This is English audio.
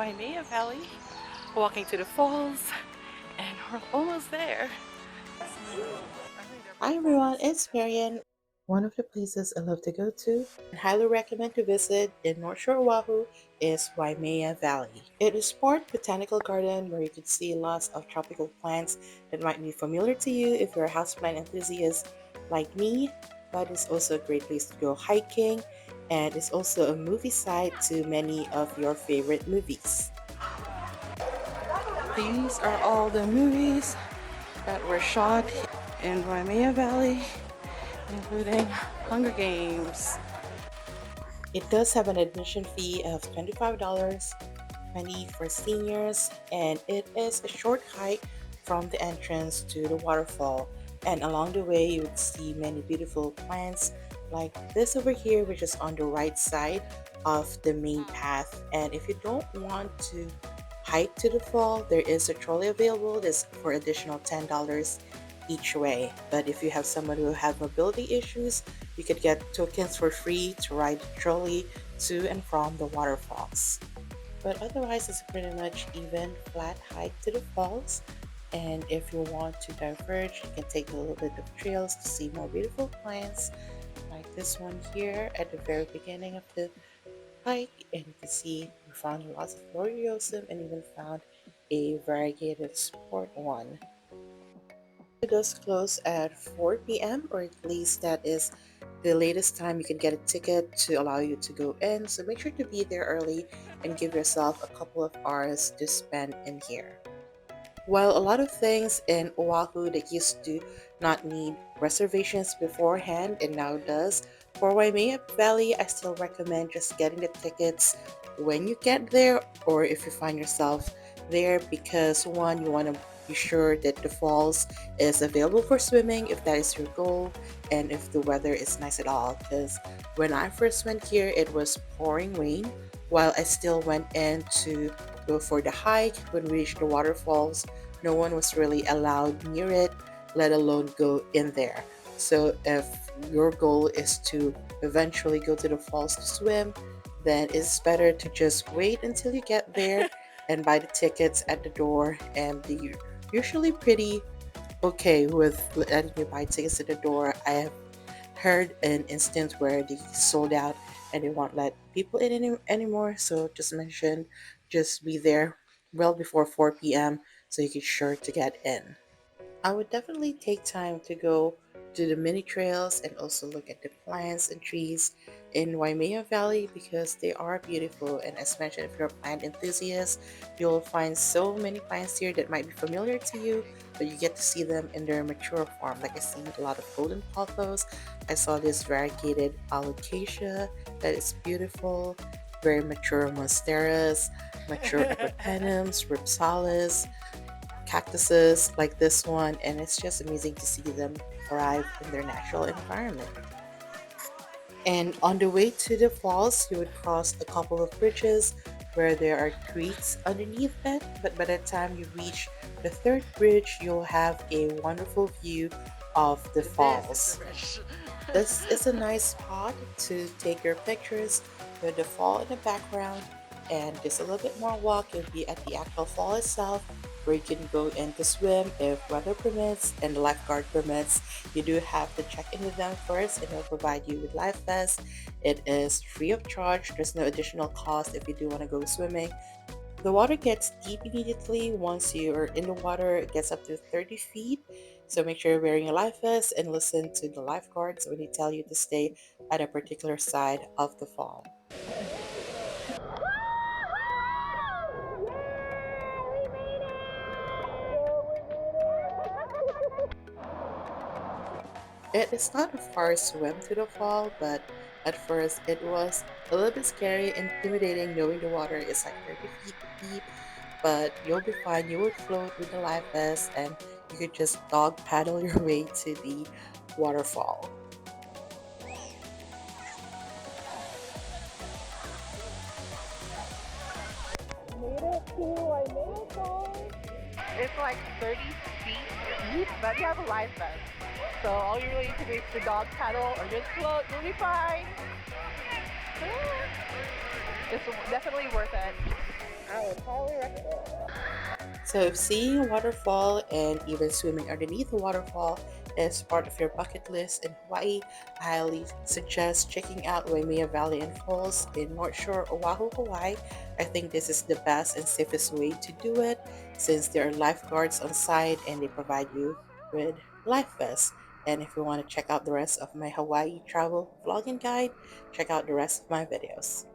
Waimea Valley, walking to the falls, and we're almost there. Hi everyone, it's Marian. One of the places I love to go to and highly recommend to visit in North Shore Oahu is Waimea Valley. It is part botanical garden where you can see lots of tropical plants that might be familiar to you if you're a houseplant enthusiast like me, but it's also a great place to go hiking and it's also a movie site to many of your favorite movies. These are all the movies that were shot in Waimea Valley, including Hunger Games. It does have an admission fee of $25, 20 for seniors, and it is a short hike from the entrance to the waterfall. And along the way, you would see many beautiful plants like this over here, which is on the right side of the main path. And if you don't want to hike to the fall, there is a trolley available. This for additional $10 each way. But if you have someone who have mobility issues, you could get tokens for free to ride the trolley to and from the waterfalls. But otherwise, it's pretty much even flat hike to the falls. And if you want to diverge, you can take a little bit of trails to see more beautiful plants, like this one here at the very beginning of the hike. And you can see we found lots of gloriosum and even found a variegated sport one. It does close at 4 p.m., or at least that is the latest time you can get a ticket to allow you to go in. So make sure to be there early and give yourself a couple of hours to spend in here. While a lot of things in Oahu that used to not need reservations beforehand and now does, for Waimea Valley, I still recommend just getting the tickets when you get there or if you find yourself there because one, you want to be sure that the falls is available for swimming if that is your goal and if the weather is nice at all. Because when I first went here, it was pouring rain while I still went in to go for the hike. When we reached the waterfalls, no one was really allowed near it, let alone go in there. So if your goal is to eventually go to the falls to swim, then it's better to just wait until you get there and buy the tickets at the door. And they're usually pretty okay with letting you buy tickets at the door. I have heard an instance where they sold out and they won't let people in anymore. So just mention, just be there well before 4 p.m. so you can sure to get in. I would definitely take time to go to the mini trails and also look at the plants and trees in Waimea Valley because they are beautiful. And as mentioned, if you're a plant enthusiast, you'll find so many plants here that might be familiar to you, but you get to see them in their mature form. Like I see a lot of golden pothos. I saw this variegated alocasia that is beautiful, very mature monsteras, mature epipremnums, ripsalis, cactuses like this one, and it's just amazing to see them thrive in their natural environment. And on the way to the falls, you would cross a couple of bridges where there are creeks underneath it, but by the time you reach the third bridge, you'll have a wonderful view of the falls. This is a nice spot to take your pictures with the fall in the background, and just a little bit more walk, you'll be at the actual fall itself where you can go in to swim if weather permits and the lifeguard permits. You do have to check in with them first and they'll provide you with life vests. It is free of charge, there's no additional cost if you do want to go swimming. The water gets deep immediately. Once you're in the water, it gets up to 30 feet. So make sure you're wearing a life vest and listen to the lifeguards when they tell you to stay at a particular side of the fall. It is not a far swim to the fall, but at first it was a little bit scary, intimidating knowing the water is like 30 feet deep. But you'll be fine. You would float with the life vest and you could just dog paddle your way to the waterfall. Made it to Waimea Falls. It's like 30 feet deep, but you have a life vest. So all you really need to do is to dog paddle or just float. You'll be fine. It's definitely worth it. I would highly recommend. So, if seeing a waterfall and even swimming underneath a waterfall is part of your bucket list in Hawaii, I highly suggest checking out Waimea Valley and Falls in North Shore, Oahu, Hawaii. I think this is the best and safest way to do it since there are lifeguards on site and they provide you with life vests. And if you want to check out the rest of my Hawaii travel vlogging guide, check out the rest of my videos.